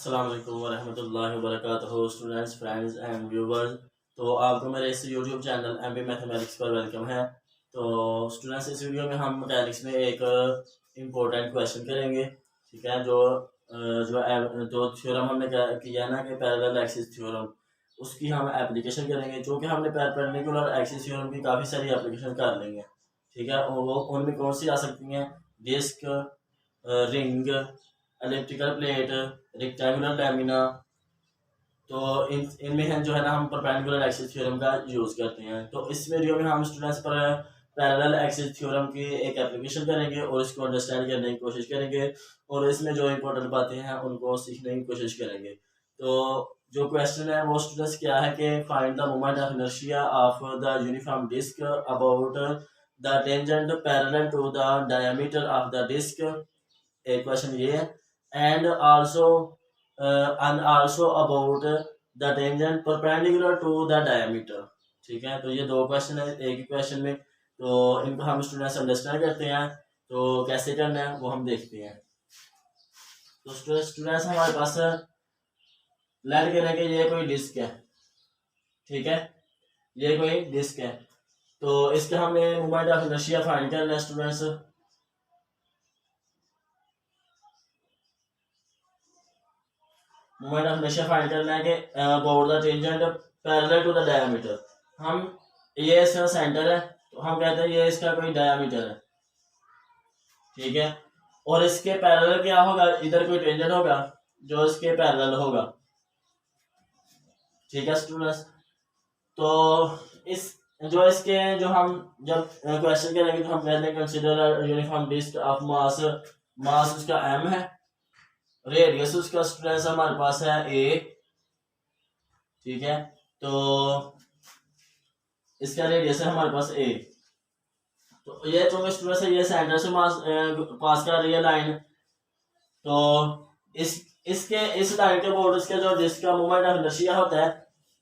अस्सलाम वालेकुम वरहमतुल्लाहि वबरकातुहू स्टूडेंट्स फ्रेंड्स एंड व्यूवर्स। तो आपको मेरे इस यूट्यूब चैनल एमपी मैथमेटिक्स पर वेलकम है। तो स्टूडेंट्स, इस वीडियो में हम मैथमेटिक्स में एक इम्पोर्टेंट क्वेश्चन करेंगे। ठीक है, जो थ्योरम हमने किया ना कि पैरेलल एक्सिस थ्योरम, उसकी हम एप्लीकेशन करेंगे। जो कि हमने परपेंडिकुलर एक्सिस थ्योरम की काफ़ी सारी एप्लीकेशन कर लेंगे। ठीक है, और वो उनमें कौन सी आ सकती हैं? Disc, ring, elliptical plate, rectangular lamina. तो इनमें है जो है ना हम परपेंडिकुलर एक्सिस थ्योरम का यूज़ करते हैं। तो इस वीडियो में हम स्टूडेंट्स पर पैरेलल एक्सिस थ्योरम की एक एप्लीकेशन करेंगे और इसको अंडरस्टैंड करने की कोशिश करेंगे, और इसमें जो इंपॉर्टेंट बातें हैं उनको सीखने की कोशिश करेंगे। तो जो क्वेश्चन है वो स्टूडेंट्स क्या है कि find the moment of inertia of the uniform disc about the tangent parallel to the diameter of the disc. एक क्वेश्चन ये है। And also about the tangent perpendicular to the diameter. ठीक है, तो ये दो क्वेश्चन है एक ही क्वेश्चन में। तो इनको हम स्टूडेंट्स अंडरस्टैंड करते हैं। तो कैसे करना है वो हम देखते हैं। तो स्टूडेंट्स हमारे पास लेट करें कि ये कोई डिस्क है। ठीक है, ये कोई डिस्क है। तो इसका हमें मोमेंट ऑफ इनर्शिया फाइंड करना है students. Moment of inertia find करना है कि about the tangent parallel to the diameter. हम ये इसका सेंटर है, तो हम कहते हैं ये इसका कोई डायमीटर है। ठीक है, और इसके पैरेलल क्या होगा? इधर कोई टेंजेंट होगा जो इसके पैरेलल होगा। ठीक है स्टूडेंट्स, तो इस जो इसके जो हम जब क्वेश्चन करेंगे तो हम कहते हैं consider uniform disc of mass. Mass उसका m है, रेडियस उसका स्टूडेंट्स हमारे पास है a। ठीक है, तो इसका रेडियस है हमारे पास a। तो ये चूंकि स्टूडेंट्स ये सेंटर से मास पास कर रही है लाइन, तो इस लाइन के बोर्ड इसके जो जिसका मोमेंट ऑफ इनर्शिया होता है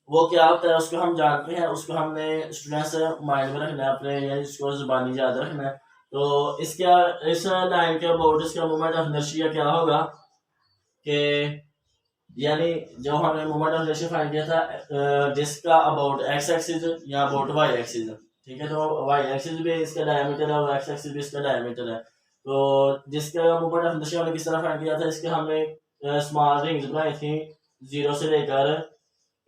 वो क्या होता है उसको हम जानते हैं। उसको हमने स्टूडेंट्स माइंड में रखना है अपने, या इसको जुबानी याद रखना है। तो इसका इस लाइन के बोर्ड इसका मोमेंट ऑफ इनर्शिया क्या होगा कि यानी जो हमने मोमेंट ऑफ इनर्शिया फाइंड किया था जिसका अबाउट एक्स एक्सिस या अबाउट वाई एक्सिस। ठीक है, तो वाई एक्सिस भी इसका डायमीटर है और एक्स एक्सिस भी इसका डायमीटर है। तो जिसका मोमेंट ऑफ इनर्शिया हमने किस तरह फाइंड किया था? इसके हमने स्मॉल रिंग्स बनाई थी 0 से लेकर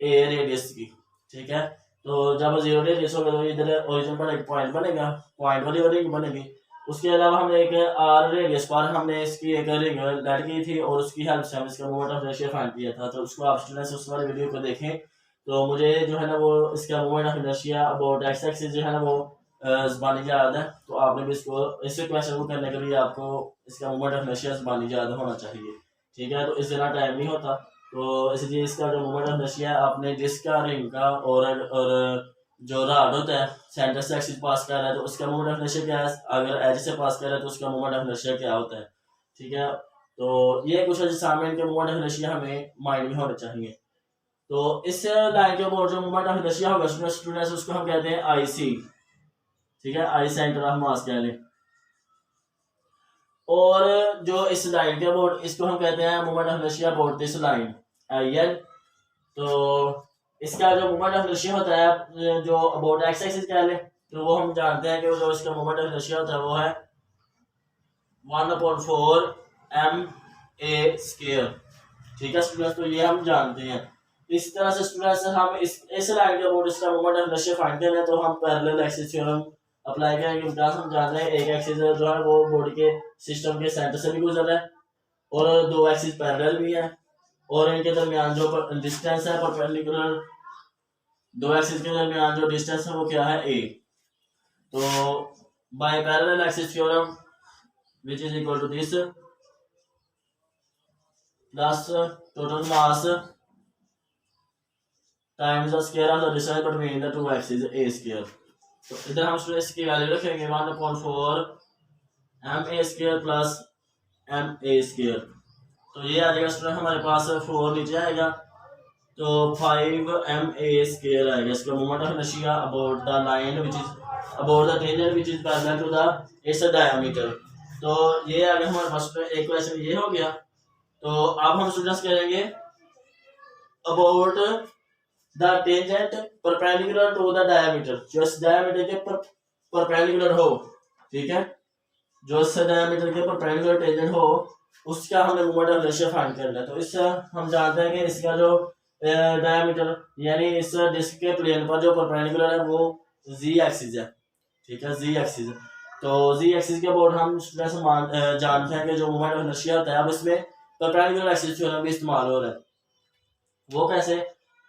a रेडियस की। ठीक है, तो जब 0 रेडियस होगा तो इधर ओरिजिन पर एक पॉइंट बनेगा, पॉइंट वाली रिंग बनेगी। उसके अलावा हमने एक r रेडियस पर हमने इसकी एक रिंग लेट की थी और उसकी हेल्प से हम इसका मोमेंट ऑफ इनर्शिया फाइंड किया था। तो उसको आप स्टूडेंट्स उस वाली वीडियो को देखें। तो मुझे जो है ना वो इसका moment of inertia about X axis जो है ना वो ज़बानी याद है। तो आपने भी इसको इस क्वेश्चन को करने के लिए आपको इसका मोमेंट ऑफ इनर्शिया ज़बानी याद होना चाहिए। ठीक है, तो इससे ना टाइम नहीं होता, तो इसलिए इसका जो मोमेंट ऑफ इनर्शिया आपने डिस्क का, रिंग का और जो रॉड होता है सेंटर से एक्सिस पास कर रहा है तो उसका मोमेंट ऑफ इनर्शिया क्या है? अगर एज से पास कर रहा है तो उसका मोमेंट ऑफ इनर्शिया क्या होता है? ठीक है, तो ये कुछ असाइनमेंट के मोमेंट ऑफ इनर्शिया हमें माइंड में होने चाहिए। तो इस लाइन के ऊपर जो मोमेंट ऑफ इनर्शिया होगा स्टूडेंट्स उसको हम कहते हैं आई सी। ठीक है, आई सेंटर ऑफ मास कह लें। और जो इस लाइन के अबाउट इसको हम कहते हैं moment of inertia about this line I L. तो इसका जो मोमेंट ऑफ इनर्शिया होता है जो अबाउट एक्स एक्सिस कह लें, तो वो हम जानते हैं कि जो इसका मोमेंट ऑफ इनर्शिया होता है वो है 1/4 ma²। ठीक है स्टूडेंट्स, तो ये हम जानते हैं। इस तरह से स्टूडेंट्स हम इस लाइन के अबाउट इसका मोमेंट ऑफ इनर्शिया फाइंड करना है तो हम पैरेलल एक्सिस थ्योरम अप्लाई करेंगे। बिकॉज हम जान रहे हैं एक एक्सिस जो है वो बॉडी के सिस्टम के सेंटर से भी गुजर रहा है और दो एक्सिस पैरेलल भी है, और इनके दरमियान जो डिस्टेंस है परपेंडिकुलर, दो एक्सिस के दरमियान जो डिस्टेंस है वो क्या है? a। तो by parallel axis theorem which is equal to this plus total mass times the square of the distance between the two axis a²। तो इधर हम स्टूडेंट्स की वैल्यू रखेंगे 1/4 ma² प्लस ma²। तो ये आ जाएगा स्टूडेंट हमारे पास 4 नीचे आएगा तो 5 ma² आएगा। इसका moment of inertia about the line which is about the tangent which is parallel to the its diameter. तो ये आ गया हमारे पास एक क्वेश्चन ये हो गया। तो अब हम स्टूडेंट्स करेंगे about the tangent perpendicular to the diameter, जो इस डायमीटर के परपेंडिकुलर हो, ठीक है, जो इस डायमीटर के परपेंडिकुलर टेंजेंट हो उसका हमें मोमेंट ऑफ इनर्शिया फाइंड करना है। तो इससे हम जानते हैं कि इसका जो डायमीटर यानी इस डिस्क के प्लेन पर जो परपेंडिकुलर है वो जी एक्सिस है, ठीक है, जी एक्सिस। तो जी एक्सिस के अबाउट हम जानते हैं कि जो मोमेंट ऑफ इनर्शिया होता है अब इसमें परपेंडिकुलर एक्सिस थ्योरम भी इस्तेमाल हो रहा है। वो कैसे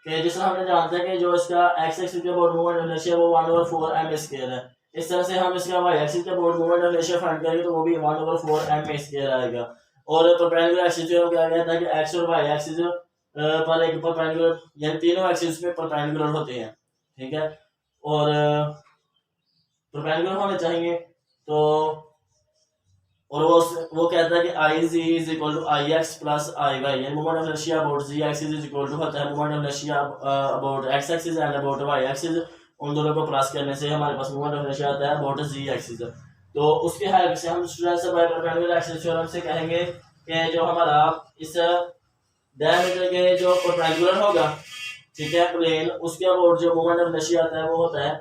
कि जिस तरह हमने जानते हैं कि जो इसका एक्स एक्सिस के अबाउट मोमेंट ऑफ इनर्शिया वो 1/4 m² है, इस तरह से हम इसका वाई एक्सिस के about moment of inertia find करेंगे तो वो भी 1/4 m² आएगा। और परपेंडिकुलर एक्सिस थ्योरम क्या कहता है कि एक्स और वाई एक्सिस पर एक परपेंडिकुलर यानी तीनों एक्सिस में परपेंडिकुलर होते हैं, ठीक है, और परपेंडिकुलर होने चाहिए। तो और वो कहता है कि I Z is equal to I X plus I Y, यानी moment of inertia about Z axis is equal to होता है moment of inertia about X axis and about Y axis. उन दोनों को प्लस करने से हमारे पास मोमेंट ऑफ इनर्शिया आता है अबाउट जी एक्सिस। तो उसके हेल्प से हम students by perpendicular axis theorem से कहेंगे कि जो हमारा इस डायमीटर के जो परपेंडिकुलर होगा, ठीक है, प्लेन, उसके अबाउट जो मोमेंट ऑफ इनर्शिया आता है वो होता है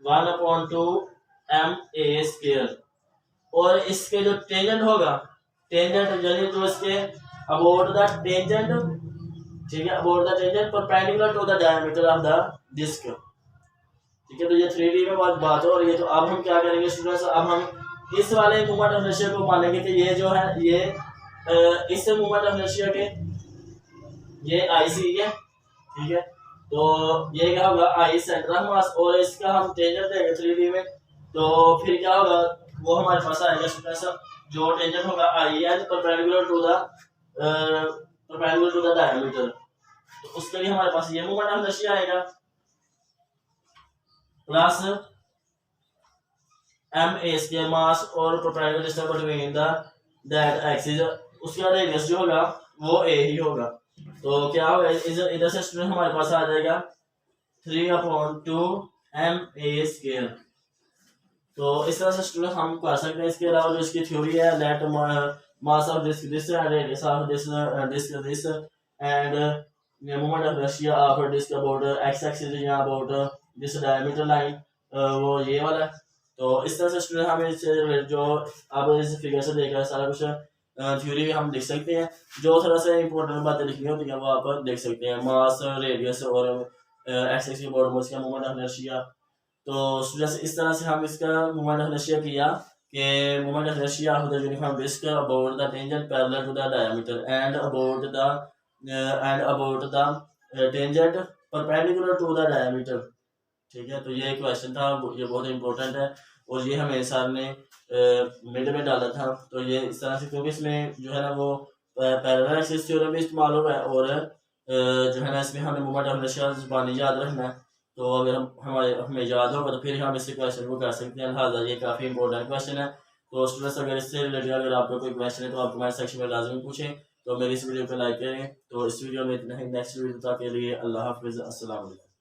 1/2 ma²। और इसके जो टेंजेंट होगा, टेंजेंट यानी जो इसके अबाउट द टेंजेंट, ठीक है, about the tangent perpendicular to the diameter of the disc, ठीक है। तो ये 3D में बात हो रही है। तो अब हम क्या करेंगे स्टूडेंट्स, अब हम इस वाले मोमेंट ऑफ इनर्शिया को मानेंगे कि ये जो है ये इस मोमेंट ऑफ इनर्शिया के ये आई सी है, ठीक है। तो ये क्या होगा आई सेंटर ऑफ मास, और इसका हम टेंजेंट देंगे 3D में, तो फिर क्या होगा वो हमारे पास आएगा स्टूडेंट्स, जो टेंजेंट होगा I N perpendicular to the diameter. तो उसके लिए हमारे पास ये मोमेंट ऑफ इनर्शिया आएगा प्लस ma² मास और perpendicular distance between the that axis, उसका रेडियस जो होगा वो a ही होगा। तो क्या होगा इधर से स्टूडेंट हमारे पास आ जाएगा 3/2 ma²। तो इस तरह से स्टूडेंट हम कर सकते हैं। इसके अलावा जो इसकी थ्योरी है let mass of this radius of this and moment of inertia of disc about X axis या अबाउट दिस डायमीटर लाइन, वो ये वाला है। तो इस तरह से स्टूडेंट हम इस जो अब इस फिगर से देखा है सारा कुछ थ्योरी हम लिख सकते हैं। जो थोड़ा सा इंपॉर्टेंट बातें लिखनी होती हैं वो आप देख सकते हैं, मास, रेडियस और एक्स एक्सिस अबाउट उसका मोमेंट ऑफ इनर्शिया। तो स्टूडेंट्स इस तरह से हम इसका मोमेंट ऑफ इनर्शिया किया कि moment of inertia of the uniform disc about the tangent parallel to the diameter and about the tangent perpendicular to the diameter, ठीक है। तो ये क्वेश्चन था, ये बहुत इंपॉर्टेंट है और ये हमें सर ने मिड में डाला था। तो ये इस तरह से, क्योंकि इसमें जो है ना वो पैरेलल एक्सिस थ्योरम भी इस्तेमाल हो रहा है और जो है ना इसमें हमें मोमेंट ऑफ इनर्शिया ज़बानी याद रखना है। तो अगर हमें याद होगा तो फिर हम इस क्वेश्चन को कर सकते हैं। लिहाजा ये काफ़ी इंपॉर्टेंट क्वेश्चन है। तो स्टूडेंट्स अगर इससे रिलेटेड अगर आपका कोई क्वेश्चन है तो आप कमेंट सेक्शन में लाजमी पूछें। तो मेरी इस वीडियो को लाइक करें। तो इस वीडियो में इतना ही, नेक्स्ट वीडियो तक के लिए अल्लाह हाफिज़, अस्सलाम वालेकुम।